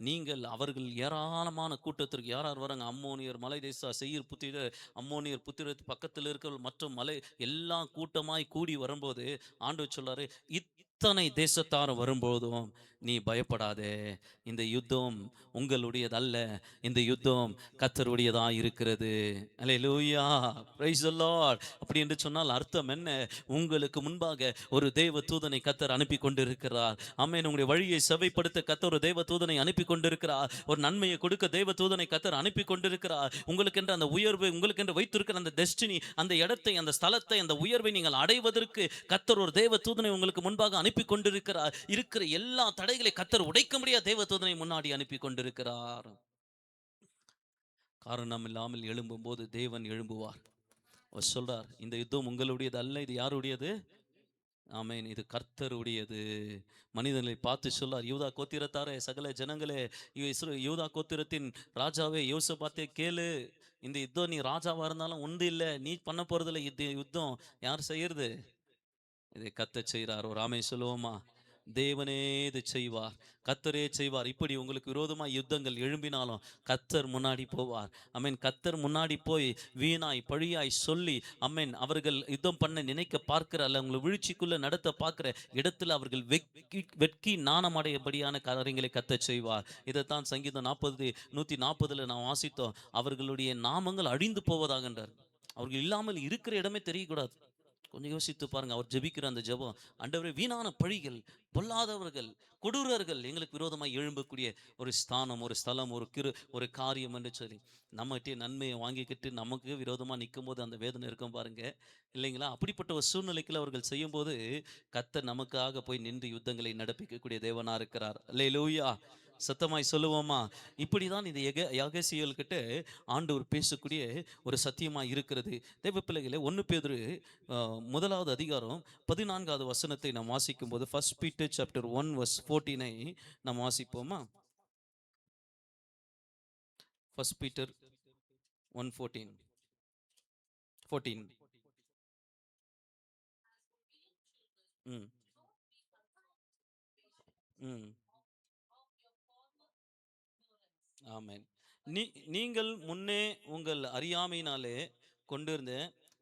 நீங்கள் அவர்கள் ஏராளமான கூட்டத்திற்கு யார் யார் வராங்க? அம்மோனியர், மலை தேச சேயீர் புத்திரர், அம்மோனியர் புத்திரர் பக்கத்தில் இருக்கிற மற்றும் மலை எல்லாம் கூட்டமாய் கூடி வரும்போது, ஆண்டவர் சொல்றாரு, இத்தனை தேசத்தார் வரும்போதும் நீ பயப்படாதே. இந்த யுத்தம் உங்களுடையதல்ல. இந்த யுத்தம் கர்த்தருடையதா இருக்கிறது. அல்லேலூயா! Praise the lord. அப்படி என்று சொன்னால் அர்த்தம் என்ன? உங்களுக்கு முன்பாக ஒரு தேவ தூதனை கர்த்தர் அனுப்பி கொண்டிருக்கிறார். ஆமென். உங்களுடைய வழியை செவ்வைப்படுத்த கர்த்தர் ஒரு தேவ தூதனை அனுப்பி கொண்டிருக்கிறார். ஒரு நன்மையை கொடுக்க தேவ தூதனை கர்த்தர் அனுப்பி கொண்டிருக்கிறார். உங்களுக்கென்று அந்த உயர்வு, உங்களுக்கென்று வைத்திருக்கிற அந்த டெஸ்டினி, அந்த இடத்தை, அந்த ஸ்தலத்தை, அந்த உயர்வை நீங்கள் அடைவதற்கு கர்த்தர் ஒரு தேவ தூதனை உங்களுக்கு முன்பாக அனுப்பி கொண்டிருக்கிறார். இருக்கிற எல்லா தடைகளை கர்த்தர் உடைக்க முடியாத தேவ தூதனை முன்னாடி அனுப்பி கொண்டிருக்கிறார். காரணம் இல்லாமல் எழும்பும்போது தேவன் எழும்புவார். அவர் சொல்றார், இந்த யுத்தம் உங்களுடையது அல்ல, இது யாருடையது? ஆமென். இது கர்த்தருடையது. மனிதர்களை பார்த்து சொல்லார், யூதா கோத்திரத்தாரே, சகல ஜனங்களே, யூதா கோத்திரத்தின் ராஜாவே யோசபாத்தே கேளு. இந்த யுத்தம் நீ ராஜாவா இருந்தாலும் உண்டு இல்ல. நீ பண்ண போறதில்ல. இது யுத்தம் யார் செய்யறது? இதை கர்த்தர் செய்கிறார். ஒரு ஆமென் சொல்லுவோமா? தேவனே இதை செய்வார். கர்த்தரே செய்வார். இப்படி உங்களுக்கு விரோதமாய் யுத்தங்கள் எழும்பினாலும் கர்த்தர் முன்னாடி போவார். ஆமென். கர்த்தர் முன்னாடி போய் வீணாய் பழியாய் சொல்லி, ஆமென், அவர்கள் யுத்தம் பண்ண நினைக்க பார்க்கிற அல்ல உங்களை வீழ்ச்சிக்குள்ள நடத்த பார்க்கிற இடத்துல அவர்கள் வெட்கி வெட்கி நாணமடையபடியான காரியங்களை கர்த்தர் செய்வார். இதைத்தான் சங்கீதம் 40 140ல நாம் வாசித்தோம். அவர்களுடைய நாமங்கள் அழிந்து போவதாகன்றார். அவர்கள் இல்லாமல் இருக்கிற இடமே தெரியக்கூடாது. கொஞ்சம் யோசித்து பாருங்க. அவர் ஜெபிக்கிற அந்த ஜெபம், ஆண்டவரே, வீணான பழிகள், பொல்லாதவர்கள், கொடூரர்கள் எங்களுக்கு விரோதமாய் எழும்பக்கூடிய ஒரு ஸ்தானம், ஒரு ஸ்தலம், ஒரு காரியம் என்று சொல்லி நம்மகிட்டே நன்மையை வாங்கிக்கிட்டு நமக்கு விரோதமா நிக்கும்போது அந்த வேதனை இருக்கும் பாருங்க. இல்லைங்களா? அப்படிப்பட்ட ஒரு சூழ்நிலைக்குள்ள அவர்கள் செய்யும்போது கர்த்தர் நமக்காக போய் நின்று யுத்தங்களை நடப்பிக்கக்கூடிய தேவனா இருக்கிறார். அல்லேலூயா! சத்தமாய் சொல்லுவோமா? இப்படிதான் இது எகேசியேல் கிட்ட ஆண்டவர் பேசக்கூடிய ஒரு சத்தியமா இருக்கிறது. தேவ பிள்ளைகளே, 1 பேதுரு முதலாவது அதிகாரம் 14வது வசனத்தை நாம் வாசிக்கும்போது, ஃபர்ஸ்ட் பீட்டர் சாப்டர் 1 வெர்ஸ் 14 நாம் வாசிப்போமா? First Peter 1:14 14. ம். ம். ஆமென். நீ நீங்கள் முன்னே உங்கள் அறியாமையினாலே கொண்டிருந்த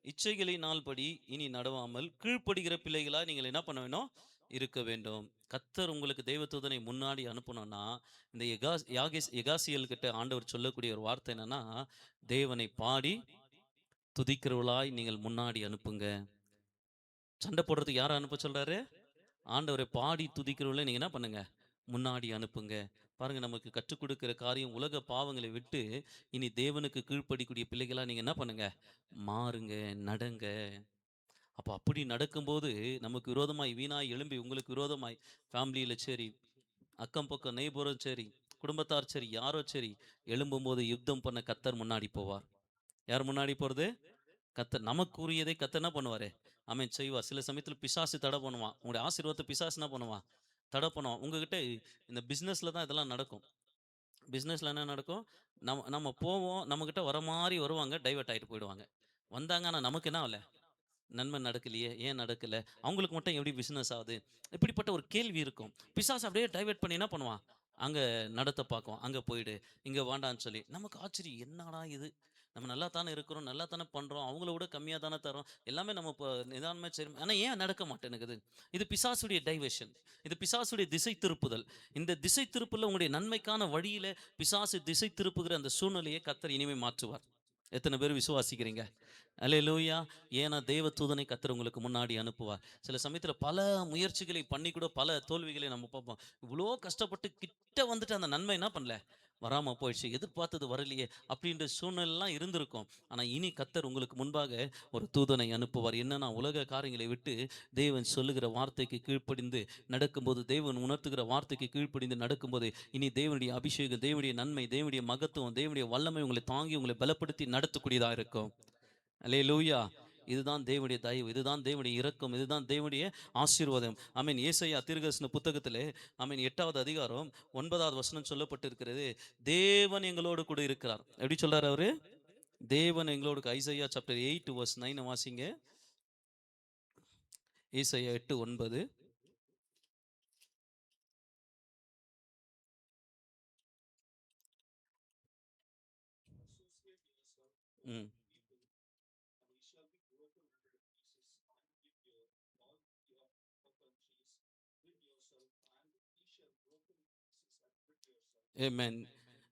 இச்சைகளினால்படி இனி நடவாமல் கீழ்ப்படுகிற பிள்ளைகளா நீங்கள் என்ன பண்ண வேணும்? இருக்க வேண்டும். கர்த்தர் உங்களுக்கு தேவதூதனை முன்னாடி அனுப்பணும்னா, இந்த எகாசியேல் கிட்ட ஆண்டவர் சொல்லக்கூடிய ஒரு வார்த்தை என்னன்னா, தேவனை பாடி துதிக்கிறவர்களாய் நீங்கள் முன்னாடி அனுப்புங்க. சண்டை போடுறதுக்கு யார அனுப்ப சொல்றாரு? ஆண்டவரை பாடி துதிக்கிறவர்கள நீங்க என்ன பண்ணுங்க? முன்னாடி அனுப்புங்க. பாருங்க, நமக்கு கற்றுக் கொடுக்கிற காரியம், உலக பாவங்களை விட்டு இனி தேவனுக்கு கீழ்ப்படிக்கூடிய பிள்ளைகளா நீங்க என்ன பண்ணுங்க? மாறுங்க, நடங்க. அப்ப அப்படி நடக்கும்போது நமக்கு விரோதமாய் வீணாய் எழும்பி உங்களுக்கு விரோதமாய் ஃபேமிலியில சரி, அக்கம் பக்கம் நெய்பரும் சரி, குடும்பத்தார் சரி, யாரோ சரி, எழும்பும்போது யுத்தம் பண்ண கர்த்தர் முன்னாடி போவார். யார் முன்னாடி போறது? கர்த்தர். நமக்குரியதை கர்த்தர் என்ன பண்ணுவாரு? ஆமென், செய்வார். சில சமயத்துல பிசாசு தடை பண்ணுவான். உங்களுடைய ஆசீர்வாதத்த பிசாசு என்ன பண்ணுவான்? தடை பண்ணுவான். உங்ககிட்ட இந்த பிசினஸ்ல தான் இதெல்லாம் நடக்கும். பிசினஸ்ல என்ன நடக்கும்? நம்ம நம்ம போவோம். நம்மகிட்ட வர மாரி வருவாங்க. டைவர்ட் ஆயிட்டு போயிடுவாங்க. வந்தாங்க. ஆனா நமக்கு என்ன ஆவல? நன்மை நடக்கலையே, ஏன் நடக்கல? அவங்களுக்கு மட்டும் எப்படி பிசினஸ் ஆகுது? இப்படிப்பட்ட ஒரு கேள்வி இருக்கும். பிசாசு அப்படியே டைவர்ட் பண்ணி என்ன பண்ணுவான்? அங்க நடத்த பார்க்குவான். அங்க போயிடு, இங்க வேண்டான்னு சொல்லி. நமக்கு ஆச்சரியம். என்னடா இது? நம்ம நல்லா தானே இருக்கிறோம், நல்லா தானே பண்றோம். அவங்கள விட கம்மியா தானே தர்றோம். எல்லாமே நம்ம நிதானமா செய்றோம். ஆனா ஏன் நடக்க மாட்டேன்னுக்குது? இது பிசாசுடைய டைவர்ஷன். இது பிசாசுடைய திசை திருப்புதல். இந்த திசை திருப்புல உங்களுடைய நன்மைக்கான வழியில பிசாசு திசை திருப்புகிற அந்த சூழ்நிலையை கர்த்தர் இனிமே மாற்றுவார். எத்தனை பேர் விசுவாசிக்கிறீங்க? அல்லேலூயா! ஏன்னா தேவ தூதனை கர்த்தர் உங்களுக்கு முன்னாடி அனுப்புவார். சில சமயத்தில பல முயற்சிகளை பண்ணி கூட பல தோல்விகளை நம்ம பார்ப்போம். இவ்வளோ கஷ்டப்பட்டு கிட்ட வந்துட்டு அந்த நன்மை என்ன பண்ணல? வராம போயிடுச்சு. எதிர்பார்த்தது வரலையே! அப்படின்ற சூழ்நிலைலாம் இருந்திருக்கும். ஆனா இனி கர்த்தர் உங்களுக்கு முன்பாக ஒரு தூதனை அனுப்புவார். என்னன்னா உலக காரியங்களை விட்டு தேவன் சொல்லுகிற வார்த்தைக்கு கீழ்ப்படிந்து நடக்கும்போது, தேவன் உணர்த்துகிற வார்த்தைக்கு கீழ்ப்படிந்து நடக்கும்போது, இனி தேவனுடைய அபிஷேகம், தேவனுடைய நன்மை, தேவனுடைய மகத்துவம், தேவனுடைய வல்லமை உங்களை தாங்கி உங்களை பலப்படுத்தி நடத்தக்கூடியதா இருக்கும். அல்லேலூயா! இதுதான் தேவனுடைய தயவு, இதுதான் தேவனுடைய இரக்கம், இதுதான் தேவனுடைய ஆசீர்வாதம். ஆமென். ஏசாயா தீர்க்கதரிசன புத்தகத்திலே ஆமென் 8வது அதிகாரம் 9வது வசனம் சொல்லப்பட்டிருக்கிறது. தேவன் எங்களோடு கூட இருக்கிறார். எப்படி சொல்றாரு அவரு? தேவன் எங்களோடு ஐசையா சாப்டர் 8 வெர்ஸ் 9 வாசிங்க. ஏசாயா 8:9. ம். ஆமென்.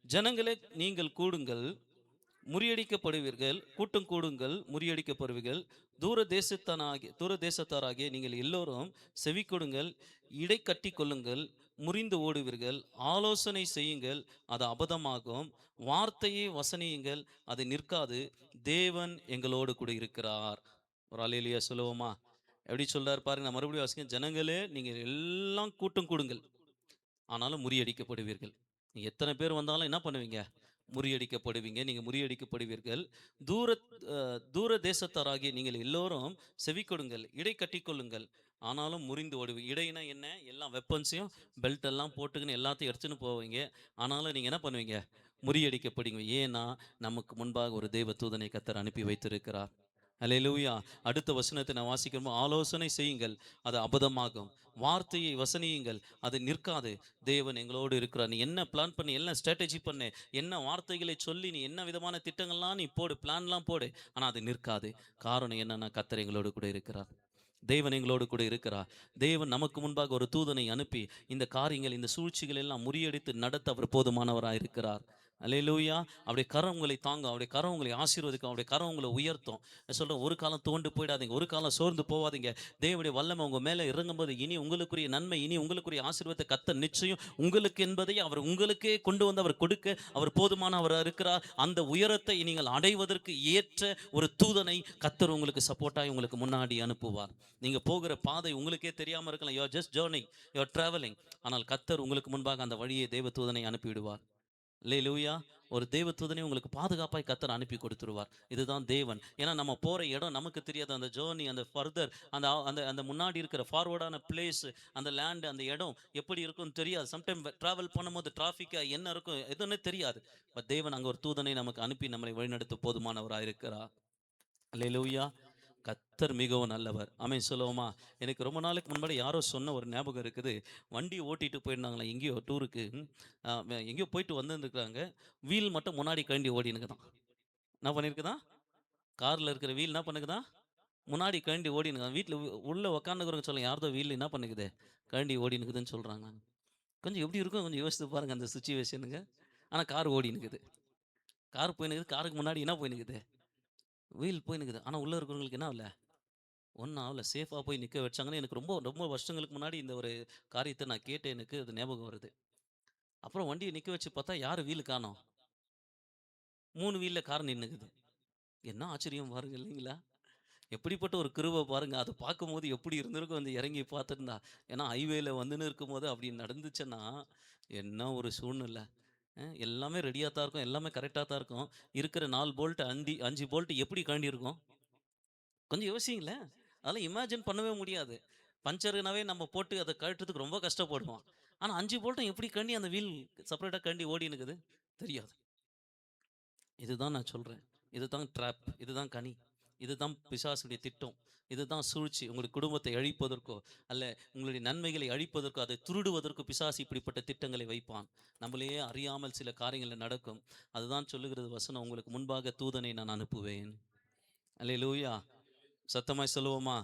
ஜனங்களே நீங்கள் கூடுங்கள், முறியடிக்கப்படுவீர்கள். கூட்டம் கூடுங்கள், முறியடிக்கப்படுவீர்கள். தூர தேசத்தாராகிய நீங்கள் எல்லோரும் செவிகொடுங்கள், இடை கட்டிக் கொள்ளுங்கள், முறிந்து ஓடுவீர்கள். ஆலோசனை செய்யுங்கள், அது அபத்தமாகும். வார்த்தையை வசனியுங்கள், அது நிற்காது. தேவன் எங்களோடு கூட இருக்கிறார். ஒரு அல்லேலூயா சொல்லுவோமா? எப்படி சொல்றாரு பாருங்க. நான் மறுபடியும் வாசிக்கிறேன். ஜனங்களே நீங்கள் எல்லாம் கூட்டம் கூடுங்கள். ஆனாலும் முறியடிக்கப்படுவீர்கள். நீங்க எத்தனை பேர் வந்தாலும் என்ன பண்ணுவீங்க? முறியடிக்கப்படுவீங்க. நீங்க முறியடிக்கப்படுவீர்கள். தூர தூர தேசத்தாராகிய நீங்கள் எல்லோரும் செவிகொடுங்கள், இடை கட்டிக்கொள்ளுங்கள். ஆனாலும் முறிந்து ஓடுவீங்க. இடைனா என்ன? எல்லா வெப்பன்ஸையும் பெல்ட் எல்லாம் போட்டுக்கின்னு எல்லாத்தையும் எடுத்துன்னு போவீங்க. ஆனாலும் நீங்க என்ன பண்ணுவீங்க? முறியடிக்கப்படுவீங்க. ஏன்னா, நமக்கு முன்பாக ஒரு தேவ தூதனை கர்த்தர் அனுப்பி வைத்திருக்கிறார். அல்லேலூயா! அடுத்த வசனத்தை நான் வாசிக்கிறோம். ஆலோசனை செய்யுங்கள், அது அபத்தமாகும். வார்த்தையை வசனியுங்கள், அது நிற்காது. தேவன் எங்களோடு இருக்கிறார். நீ என்ன பிளான் பண்ணி, என்ன ஸ்ட்ராட்டஜி பண்ணு, என்ன வார்த்தைகளை சொல்லி, நீ என்ன விதமான திட்டங்கள்லாம் நீ போடு, பிளான்லாம் போடு. ஆனா அது நிற்காது. காரணம் என்னன்னா, கர்த்தர் எங்களோடு கூட இருக்கிறார். தேவன் எங்களோடு கூட இருக்கிறார். தேவன் நமக்கு முன்பாக ஒரு தூதனை அனுப்பி, இந்த காரியங்கள், இந்த சூழ்ச்சிகள் எல்லாம் முறியடித்து நடத்த அவர் போதுமானவராய் இருக்கிறார். அல்லேலூயா! அவருடைய கரம் உங்களை தாங்கும். அவருடைய கரம் உங்களை ஆசீர்வதிக்கும். அவருடைய கரம் உங்களை உயர்த்தும். நான் சொல்றேன், ஒரு காலம் துவண்டு போயிடாதீங்க. ஒரு காலம் சோர்ந்து போவாதீங்க. தேவனுடைய வல்லமை உங்க மேல இறங்கும்போது, இனி உங்களுக்குரிய நன்மை, இனி உங்களுக்குரிய ஆசீர்வாதத்தை கர்த்தர் நிச்சயம் உங்களுக்கு என்பதை அவர் உங்களுக்கே கொண்டு வந்து அவர் கொடுக்க அவர் போதுமானவரா இருக்கிறார். அந்த உயரத்தை நீங்கள் அடைவதற்கு ஏற்ற ஒரு தூதனை கர்த்தர் உங்களுக்கு சப்போர்ட்டாய் உங்களுக்கு முன்னாடி அனுப்புவார். நீங்க போகிற பாதை உங்களுக்கே தெரியாம இருக்கலாம். You are just journeying, you are travelling. ஆனால் கர்த்தர் உங்களுக்கு முன்பாக அந்த வழியை தேவதூதனை அனுப்பிவிடுவார். அல்லேலூயா! ஒரு தேவதூதனை உங்களுக்கு பாதுகாப்பாய் கர்த்தர் அனுப்பி கொடுத்துருவார். இதுதான் தேவன். ஏன்னா நம்ம போற இடம் நமக்கு தெரியாது. அந்த ஜர்னி, அந்த ஃபர்தர், அந்த அந்த முன்னாடி இருக்கிற ஃபார்வர்டான பிளேஸ், அந்த லேண்ட், அந்த இடம் எப்படி இருக்கும்னு தெரியாது. சம்டைம் டிராவல் பண்ணும்போது டிராஃபிக்கா என்ன இருக்கும் எதுன்னே தெரியாது. பட் தேவன் அங்க ஒரு தூதனை நமக்கு அனுப்பி நம்மளை வழிநடத்த போதுமானவராய் இருக்கிறார். அல்லேலூயா! கர்த்தர் மிகவும் நல்லவர். ஆமென் சொல்லுவோமா? எனக்கு ரொம்ப நாளைக்கு முன்னாடி யாரோ சொன்ன ஒரு ஞாபகம் இருக்குது. வண்டி ஓட்டிட்டு போயிருந்தாங்களாம் எங்கேயோ டூருக்கு. எங்கேயோ போயிட்டு வந்துருந்துருக்காங்க. வீல் மட்டும் முன்னாடி கழண்டி ஓடினுக்குதாம். என்ன பண்ணியிருக்குதாம்? கார்ல இருக்கிற வீல் என்ன பண்ணுக்குதாம்? முன்னாடி கழண்டி ஓடினுக்குதாம். வீட்ல உள்ள உட்காந்துக்கிறவங்க சொல்ல யார்தோ வீல் என்ன பண்ணுக்குது? கழண்டி ஓடினுக்குதுன்னு சொல்றாங்க. கொஞ்சம் எப்படி இருக்கும்? கொஞ்சம் யோசித்து பாருங்க அந்த சிச்சுவேஷனுங்க. ஆனா கார் ஓடினுக்குது. கார் போயினுக்குது. காருக்கு முன்னாடி என்ன போயினுக்குது? வீல் போயினுக்குது. ஆனா உள்ள இருக்கிறவங்களுக்கு என்ன ஆகல? ஒண்ணும் ஆவல. சேஃபா போய் நிக்க வச்சாங்கன்னு எனக்கு ரொம்ப ரொம்ப வருஷங்களுக்கு முன்னாடி இந்த ஒரு காரியத்த நான் கேட்டேன். எனக்கு அது ஞாபகம் வருது. அப்புறம் வண்டிய நிக்க வச்சு பார்த்தா, யாரு வீல் காணோம். 3 வீல்ல கார் நின்னுக்குது. என்ன ஆச்சரியம் பாருங்க இல்லைங்களா? எப்படிப்பட்ட ஒரு கிருப பாருங்க. அத பார்க்கும்போது எப்படி இருந்திருக்கும் வந்து இறங்கி பார்த்துருந்தா. ஏன்னா ஹைவேல வந்துன்னு இருக்கும்போது அப்படி நடந்துச்சுன்னா, என்ன ஒரு சூழ்நிலை. எல்லாமே ரெடியா தான் இருக்கும். எல்லாமே கரெக்ட்டா தான் இருக்கும். இருக்கிற 4 போல்ட் 5 போல்ட் எப்படி கழண்டியிருக்கும்? கொஞ்சம் யோசிங்களேன். அதெல்லாம் இமேஜின் பண்ணவே முடியாது. பஞ்சர்னாவே நம்ம போட்டு அத கழட்டுறதுக்கு ரொம்ப கஷ்டப்படுவோம். ஆனா 5 போல்ட்டும் எப்படி கழண்டி அந்த வீல் செப்பரேட்டா கழண்டி ஓடினுக்குது? தெரியாது. இதுதான் நான் சொல்றேன். இதுதான் ட்ராப். இதுதான் கனி. இதுதான் பிசாசுடைய திட்டம். இதுதான் சூழ்ச்சி. உங்களுடைய குடும்பத்தை அழிப்பதற்கோ, அல்ல உங்களுடைய நன்மைகளை அழிப்பதற்கோ, அதை திருடுவதற்கோ பிசாசு இப்படிப்பட்ட திட்டங்களை வைப்பான். நம்மளையே அறியாமல் சில காரியங்கள் நடக்கும். அதுதான் சொல்லுகிறது வசனம். உங்களுக்கு முன்பாக தூதனை நான் அனுப்புவேன். அல்லேலூயா! சத்தமாய் சொல்லுவோமா?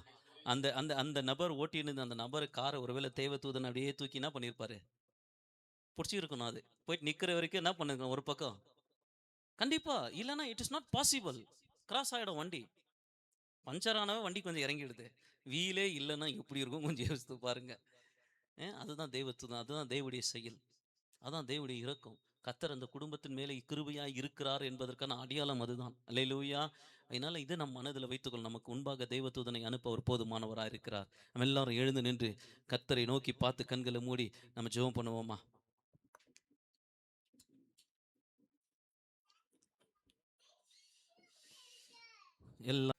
அந்த அந்த அந்த நபர் ஓட்டியிருந்த அந்த நபர் கார ஒருவேளை தேவதூதன் அப்படியே தூக்கி என்ன பண்ணியிருப்பாரு? புடிச்சிருக்கணும் அது. போயிட்டு நிக்கிற வரைக்கும் என்ன பண்ணிருக்கணும் ஒரு பக்கம்? கண்டிப்பா. இல்லன்னா it is not possible. Cross ஆயிடும் வண்டி. பஞ்சர் ஆனாவே வண்டி கொஞ்சம் இறங்கிடுது. வீலே இல்லன்னா எப்படி இருக்கும் கொஞ்சம் யோசித்து பாருங்க. அதுதான் தெய்வத்துவம். அதுதான் தேவனுடைய செயல். அதான் தேவனுடைய இரக்கம். கர்த்தர் அந்த குடும்பத்தின் மேலே கிருபையாய் இருக்கிறார் என்பதற்கான அடையாளம் அதுதான். அல்லேலூயா! அதனால இத நம் மனதில வைத்துக்கொள். நமக்கு முன்பாக தேவதூதனை அனுப்ப அவர் போதுமானவராய் இருக்கிறார். நம்ம எல்லாரும் எழுந்து நின்று கர்த்தரை நோக்கி பார்த்து கண்கள மூடி நம்ம ஜெபம் பண்ணுவோமா? எல்லா